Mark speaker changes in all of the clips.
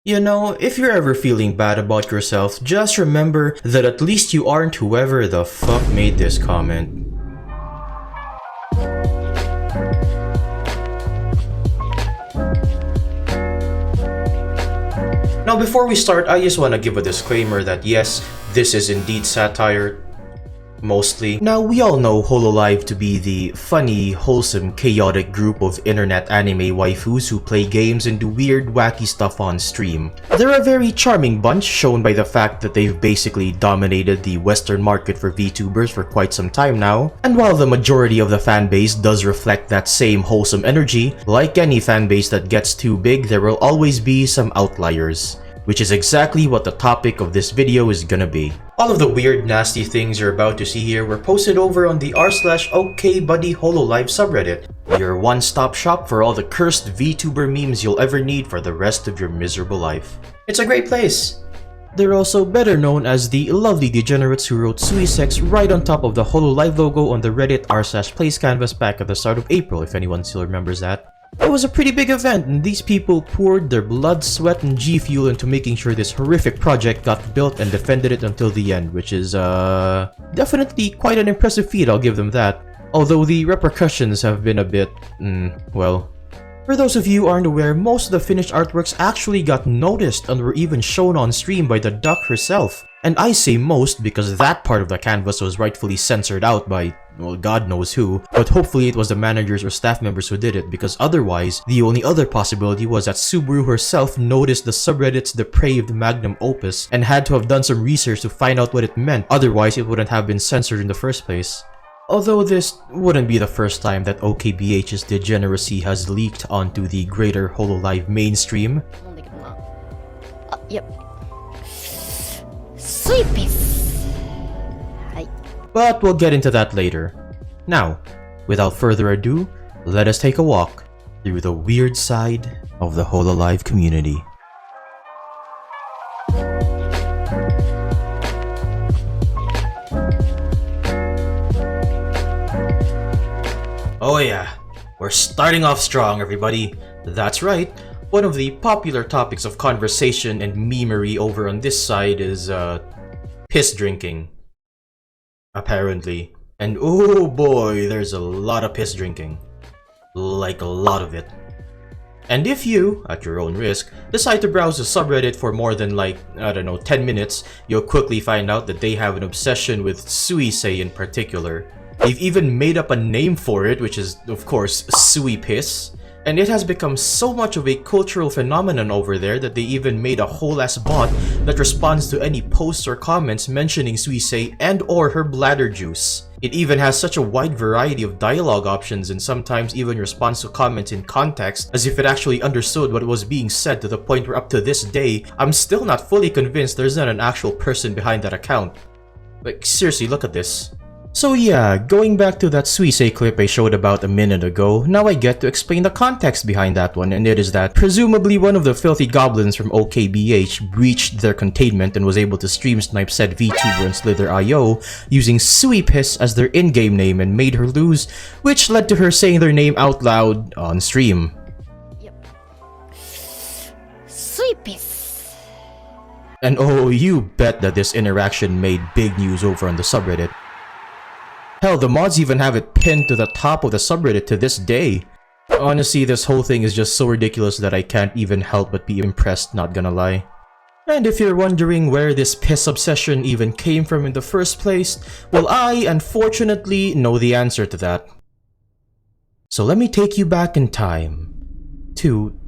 Speaker 1: You know, if you're ever feeling bad about yourself, just remember that at least you aren't whoever the fuck made this comment. Now before we start, I just want to give a disclaimer that yes, this is indeed satire. Mostly. Now, we all know Hololive to be the funny, wholesome, chaotic group of internet anime waifus who play games and do weird, wacky stuff on stream. They're a very charming bunch, shown by the fact that they've basically dominated the Western market for Vtubers for quite some time now. And while the majority of the fanbase does reflect that same wholesome energy, like any fanbase that gets too big, there will always be some outliers. Which is exactly what the topic of this video is gonna be. All of the weird, nasty things you're about to see here were posted over on the r/OKBuddy Hololive subreddit, your one-stop shop for all the cursed VTuber memes you'll ever need for the rest of your miserable life. It's a great place! They're also better known as the lovely degenerates who wrote seggs right on top of the Hololive logo on the Reddit r/place canvas back at the start of April, if anyone still remembers that. It was a pretty big event, and these people poured their blood, sweat, and G-fuel into making sure this horrific project got built and defended it until the end, which is, definitely quite an impressive feat, I'll give them that. Although the repercussions have been a bit, well... For those of you who aren't aware, most of the finished artworks actually got noticed and were even shown on stream by the Duck herself. And I say most because that part of the canvas was rightfully censored out by, well, God knows who, but hopefully it was the managers or staff members who did it, because otherwise, the only other possibility was that Subaru herself noticed the subreddit's depraved magnum opus and had to have done some research to find out what it meant, otherwise it wouldn't have been censored in the first place. Although this wouldn't be the first time that OKBH's degeneracy has leaked onto the greater Hololive mainstream.
Speaker 2: Yep. Sweetness.
Speaker 1: But we'll get into that later. Now, without further ado, let us take a walk through the weird side of the Hololive community. Oh yeah, we're starting off strong, everybody. That's right, one of the popular topics of conversation and memery over on this side is, piss drinking. Apparently. And oh boy, there's a lot of piss drinking. Like a lot of it. And if you, at your own risk, decide to browse the subreddit for more than like, I don't know, 10 minutes, you'll quickly find out that they have an obsession with suisei in particular. They've even made up a name for it, which is, of course, sui piss. And it has become so much of a cultural phenomenon over there that they even made a whole ass bot that responds to any posts or comments mentioning suisei and or her bladder juice. It even has such a wide variety of dialogue options and sometimes even responds to comments in context as if it actually understood what was being said, to the point where up to this day, I'm still not fully convinced there's not an actual person behind that account. Like, seriously, look at this. So yeah, going back to that suisei clip I showed about a minute ago, now I get to explain the context behind that one, and it is that presumably one of the filthy goblins from OKBH breached their containment and was able to stream snipe said VTuber and Slither.io using Sui Piss as their in-game name and made her lose, which led to her saying their name out loud on stream.
Speaker 2: Yep. Sweet piss.
Speaker 1: And oh, you bet that this interaction made big news over on the subreddit. Hell, the mods even have it pinned to the top of the subreddit to this day. Honestly, this whole thing is just so ridiculous that I can't even help but be impressed, not gonna lie. And if you're wondering where this piss obsession even came from in the first place, well, I, unfortunately, know the answer to that. So let me take you back in time to...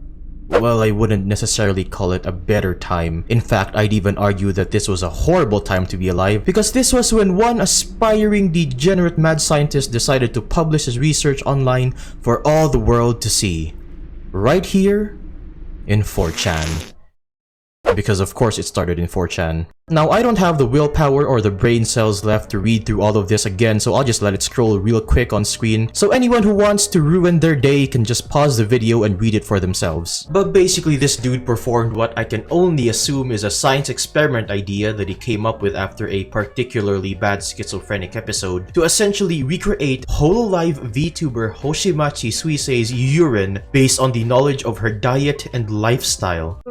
Speaker 1: well, I wouldn't necessarily call it a better time. In fact, I'd even argue that this was a horrible time to be alive, because this was when one aspiring degenerate mad scientist decided to publish his research online for all the world to see. Right here in 4chan. Because of course it started in 4chan. Now, I don't have the willpower or the brain cells left to read through all of this again, so I'll just let it scroll real quick on screen, so anyone who wants to ruin their day can just pause the video and read it for themselves. But basically, this dude performed what I can only assume is a science experiment idea that he came up with after a particularly bad schizophrenic episode to essentially recreate Hololive VTuber Hoshimachi Suisei's urine based on the knowledge of her diet and lifestyle.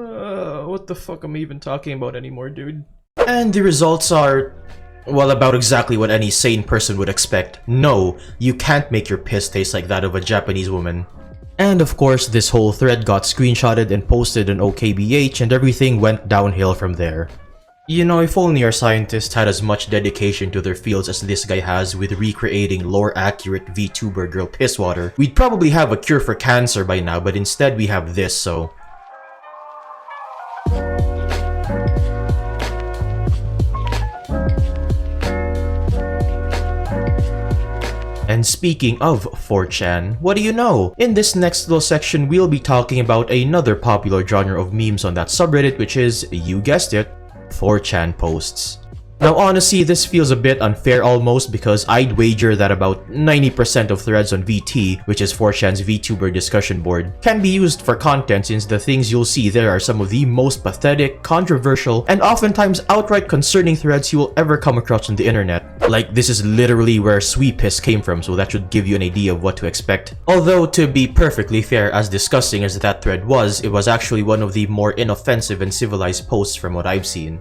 Speaker 1: What the fuck am I even talking about anymore, dude? And the results are, well, about exactly what any sane person would expect. No, you can't make your piss taste like that of a Japanese woman. And of course, this whole thread got screenshotted and posted on OKBH and everything went downhill from there. You know, if only our scientists had as much dedication to their fields as this guy has with recreating lore-accurate Vtuber girl piss water, we'd probably have a cure for cancer by now, but instead we have this, so... And speaking of 4chan, what do you know? In this next little section, we'll be talking about another popular genre of memes on that subreddit, which is, you guessed it, 4chan posts. Now honestly, this feels a bit unfair almost because I'd wager that about 90% of threads on VT, which is 4chan's VTuber discussion board, can be used for content since the things you'll see there are some of the most pathetic, controversial, and oftentimes outright concerning threads you will ever come across on the internet. Like, this is literally where Sweet Piss came from, so that should give you an idea of what to expect. Although, to be perfectly fair, as disgusting as that thread was, it was actually one of the more inoffensive and civilized posts from what I've seen.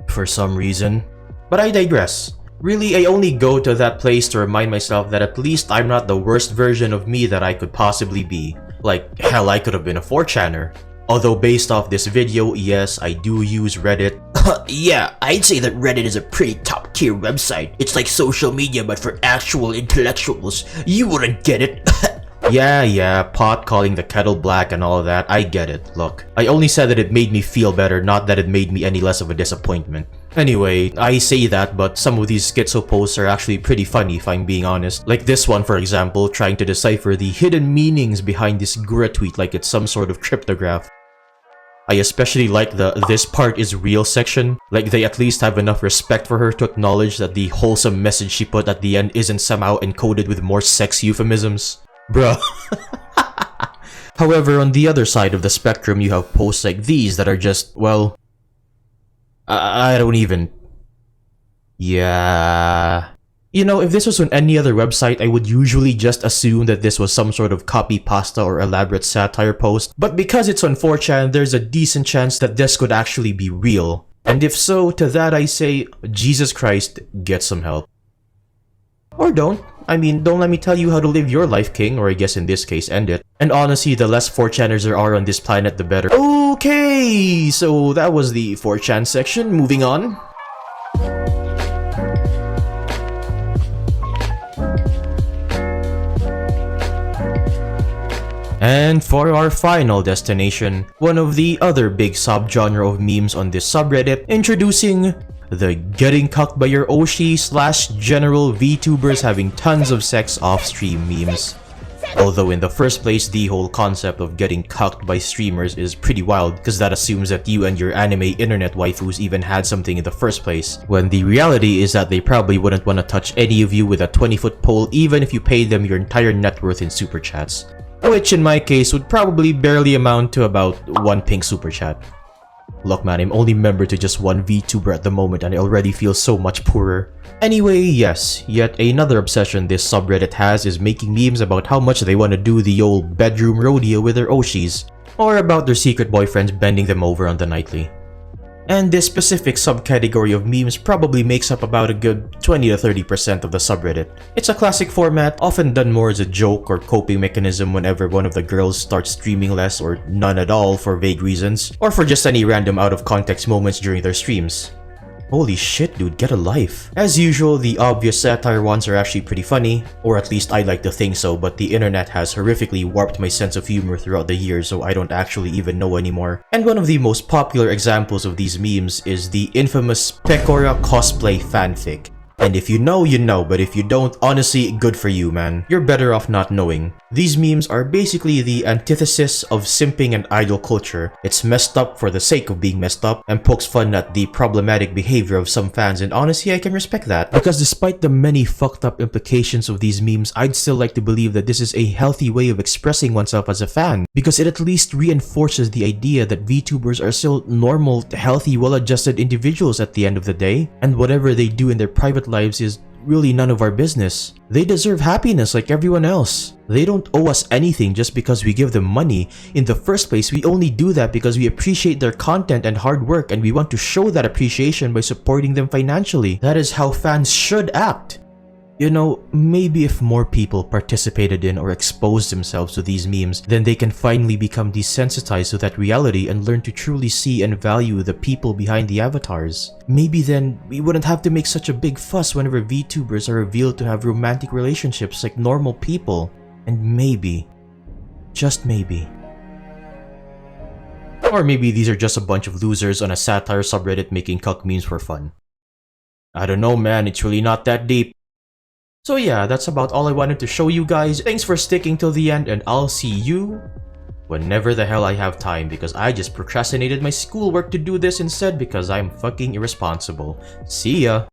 Speaker 1: For some reason. But I digress. Really, I only go to that place to remind myself that at least I'm not the worst version of me that I could possibly be. Like, hell, I could have been a 4chaner. Although based off this video, yes, I do use Reddit. Yeah, I'd say that Reddit is a pretty top tier website. It's like social media but for actual intellectuals. You wouldn't get it. Yeah, pot calling the kettle black and all of that, I get it. Look, I only said that it made me feel better, not that it made me any less of a disappointment. Anyway, I say that, but some of these schizo posts are actually pretty funny if I'm being honest. Like this one, for example, trying to decipher the hidden meanings behind this Gura tweet like it's some sort of cryptograph. I especially like the "this part is real" section. Like they at least have enough respect for her to acknowledge that the wholesome message she put at the end isn't somehow encoded with more sex euphemisms. Bruh. However, on the other side of the spectrum, you have posts like these that are just, well... I don't even... Yeah... You know, if this was on any other website, I would usually just assume that this was some sort of copy pasta or elaborate satire post. But because it's on 4chan, there's a decent chance that this could actually be real. And if so, to that I say, Jesus Christ, get some help. Or don't. I mean, don't let me tell you how to live your life, king, or I guess in this case, end it. And honestly, the less 4chaners there are on this planet, the better. Okay, so that was the 4chan section. Moving on. And for our final destination, one of the other big subgenre of memes on this subreddit, introducing the getting cucked by your Oshi / general Vtubers having tons of sex off-stream memes. Although in the first place, the whole concept of getting cucked by streamers is pretty wild because that assumes that you and your anime internet waifus even had something in the first place, when the reality is that they probably wouldn't want to touch any of you with a 20-foot pole even if you paid them your entire net worth in super chats. Which in my case would probably barely amount to about 1 pink super chat. Look man, I'm only member to just one VTuber at the moment and I already feel so much poorer. Anyway, yes, yet another obsession this subreddit has is making memes about how much they want to do the old bedroom rodeo with their Oshis, or about their secret boyfriends bending them over on the nightly. And this specific subcategory of memes probably makes up about a good 20 to 30% of the subreddit. It's a classic format, often done more as a joke or coping mechanism whenever one of the girls starts streaming less or none at all for vague reasons, or for just any random out of context moments during their streams. Holy shit dude, get a life. As usual, the obvious satire ones are actually pretty funny, or at least I like to think so, but the internet has horrifically warped my sense of humor throughout the years, so I don't actually even know anymore. And one of the most popular examples of these memes is the infamous Pecora cosplay fanfic. And if you know, you know, but if you don't, honestly, good for you, man. You're better off not knowing. These memes are basically the antithesis of simping and idol culture. It's messed up for the sake of being messed up, and pokes fun at the problematic behavior of some fans, and honestly, I can respect that. Because despite the many fucked up implications of these memes, I'd still like to believe that this is a healthy way of expressing oneself as a fan, because it at least reinforces the idea that VTubers are still normal, healthy, well-adjusted individuals at the end of the day, and whatever they do in their private lives is really none of our business. They deserve happiness like everyone else. They don't owe us anything just because we give them money. In the first place, we only do that because we appreciate their content and hard work, and we want to show that appreciation by supporting them financially. That is how fans should act. You know, maybe if more people participated in or exposed themselves to these memes, then they can finally become desensitized to that reality and learn to truly see and value the people behind the avatars. Maybe then, we wouldn't have to make such a big fuss whenever VTubers are revealed to have romantic relationships like normal people. And maybe, just maybe. Or maybe these are just a bunch of losers on a satire subreddit making cuck memes for fun. I don't know, man, it's really not that deep. So yeah, that's about all I wanted to show you guys. Thanks for sticking till the end, and I'll see you whenever the hell I have time, because I just procrastinated my schoolwork to do this instead because I'm fucking irresponsible. See ya!